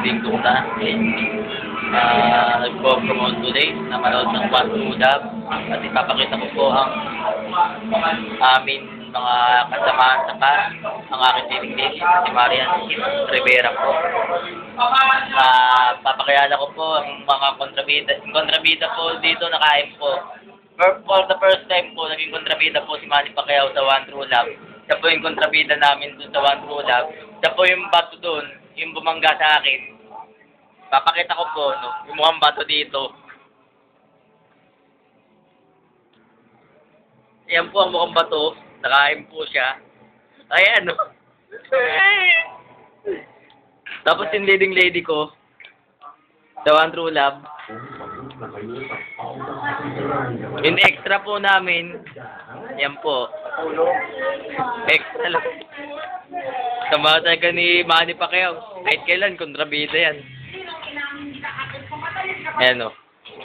linggo na. Nagpo-promote today na manood ng One True Love at ipapakita ko po ang amin mga kasamahan sa cast, ang aking leading si Marian Rivera po. Papakilala ko po ang mga kontrabida po dito na kain po. For the first time po, naging kontrabida po si Manny Pacquiao sa One True Love. Siya po yung kontrabida namin doon sa One True Love. Siya po yung bato doon, yung bumangga sa akin. Papakita ko po, no, yung mukhang bato dito. Ayan po ang mukhang bato. Nakain po siya. Ayan, no. Tapos yung leading lady ko, sa One True Love. Yung extra po namin, yan po. Extra lang. Sama talaga ni Manny Pacquiao. Kahit kailan, kontrabida yan. Ayan, no.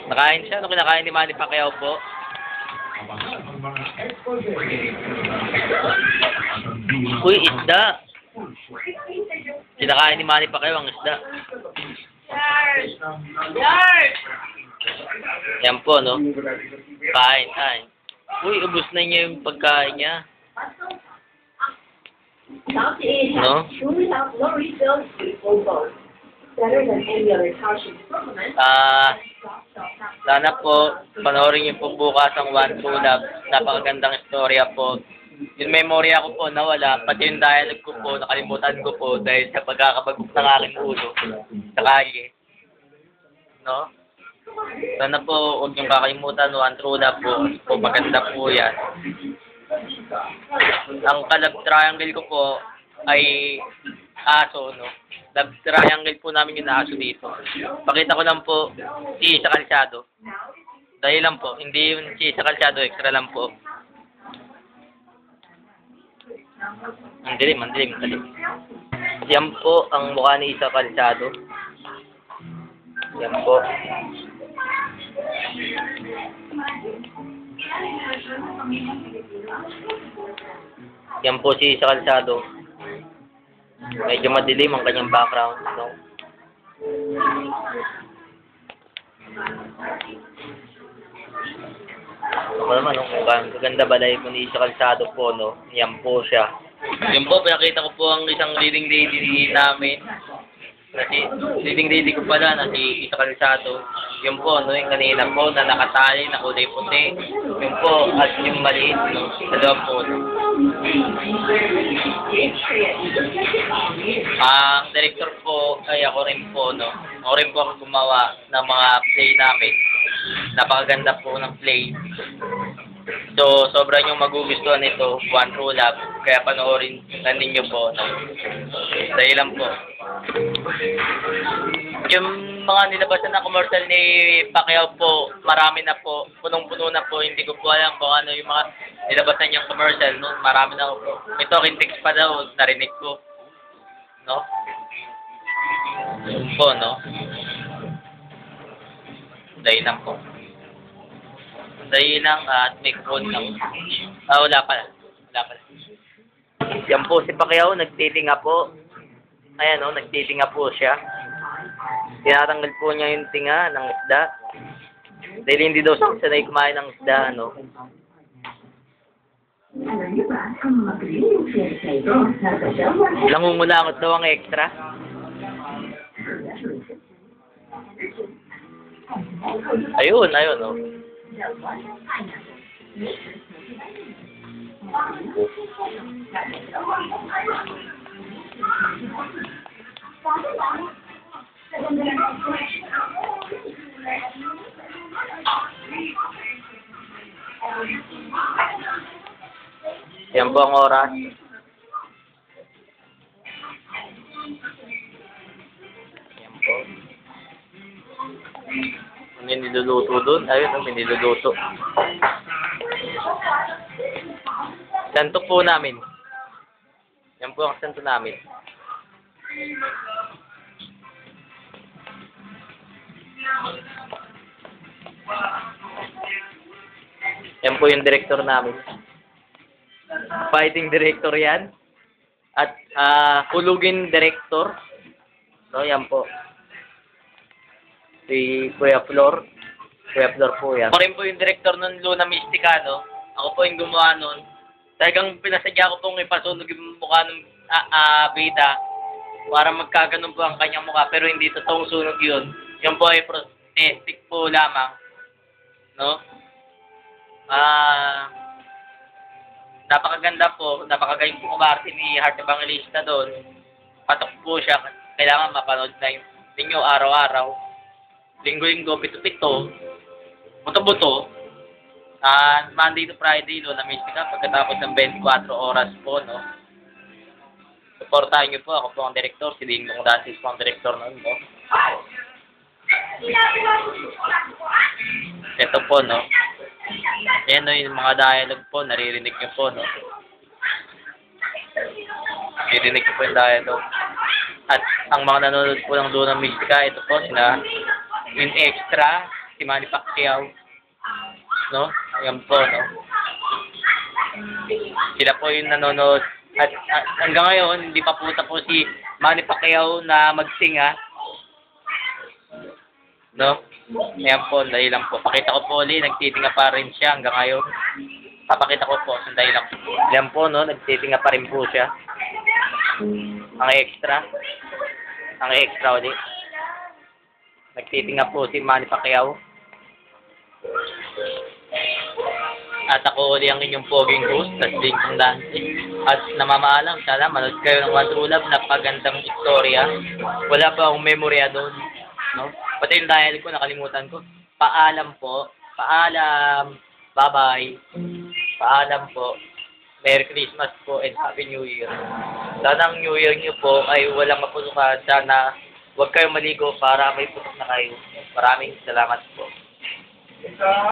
Nakain siya, no, kinakain ni Manny Pacquiao po. Uy, isda. Kinakain ni Manny Pacquiao ang isda. Yan po, no? Kain, kain. Uy, ubos na niya yung pagkain niya. No? Sana po, panoorin niyo po bukas ang One True Love. Napakagandang istorya po. Yung memorya ko po nawala, pati yung dialogue ko po, nakalimutan ko po dahil sa pagkakabagok ng aking ulo sa kalye. No? Sana po, huwag niyong kakalimutan, One True Love po, maganda po yan. Ang ka-love triangle ko po ay aso, no? Love triangle po namin yung aso dito. Pakita ko lang po si sa kalsado. Dahil lang po, hindi yung si sa kalsado, extra lang po. Ang dilim. Yan po ang mukha ni Isa Calzado. Yan po. Yan po si Isa Calzado. Medyo madilim ang kanyang background, no? Ako naman, ang gaganda balay po ni Isa Calzado po, no? Yan po siya. Yan po, pinakita ko po ang isang leading lady namin. Kasi, leading lady ko pala na si Isa Calzado. Yun po, no, yung kanina po, na nakatali, na kulay puti. Yun po, at yung maliit, no, sa loob po. Ang director po, ay ako rin po, no. Ako rin po ang gumawa ng mga play namin. Napakaganda po ng play. So, sobrang yung magugustuhan nito, One True Love. Kaya panoorin na ninyo po, no. Dahil lang po. Yung mga nilabasan na commercial ni Pacquiao po, marami na po, punong-puno na po. Hindi ko po alam kung ano yung mga nilabasan niyang commercial, no. Marami na po. May talking text pa daw, narinig ko. No? Yun po, no. Dahil lang po. Dahil lang at may code lang. Wala pala. Yan po si Pacquiao, nagtitinga po. Ayan o, nagtitinga po siya. Tinatanggal po niya yung tinga ng isda. Dahil hindi daw siya sanay kumain ng isda, no? Langungulangot daw ang extra. Ayun, no? Yan po ang oras. Yan po. May niluluto doon. Ayun, may niluluto. Santo po namin. Yan po ang santo namin. Yan po yung director namin. Fighting director yan. At hulugin director. So, yan po. Si Kuya Flor. Kuya Flor po yan. Ako rin po yung director ng Luna Mystica, no? Ako po yung gumawa nun. Talagang pinasadya ko pong ipasunog yung mukha ng bida para magkaganon po ang kanyang mukha, pero hindi totoong sunog yun. Yun po ay prosthetic po lamang, no? Napakaganda po, napakagaling po kumarte ni Heart Evangelista doon. Patok po siya, kailangan mapanood na yung ninyo araw-araw. Linggo-linggo, pito-pito, buto-buto. Monday to Friday, Luna Mystica, pagkatapos ng 24 oras po, no? Supportahan niyo po, ako po ang director, si Dingdong Dantes po ang director noon, no? Ito po, no? Yan, no, yung mga dialogue po, naririnig niyo po, no? Naririnig niyo po yung dialogue. At ang mga nanonood po ng Luna Mystica, ito po, sila, yung extra, si Manny Pacquiao, no? Ayan po, no? Sila po yung nanonood. At hanggang ngayon, hindi pa po tapos si Manny Pacquiao na magsinga. No? Ayan po, dahil lang po. Pakita ko po ulit, nagtitinga pa rin siya hanggang ngayon. Papakita ko po, sandali lang. Ayan po, no? Nagtitinga pa rin po siya. Ang extra. Ang extra ulit. Nagtitinga po si Manny Pacquiao. At ako ulit ang inyong poging host, Dingdong Dantes. At namamaalam, sana manood kayo ng One True Love, napagandang istorya. Wala pa akong memorya doon. No? Pati yung dialogue ko, nakalimutan ko. Paalam po. Paalam. Bye-bye. Paalam po. Merry Christmas po and Happy New Year. Sana ang New Year niyo po ay walang mapusukan. Sana huwag kayong maligo para may putok na kayo. Maraming salamat po.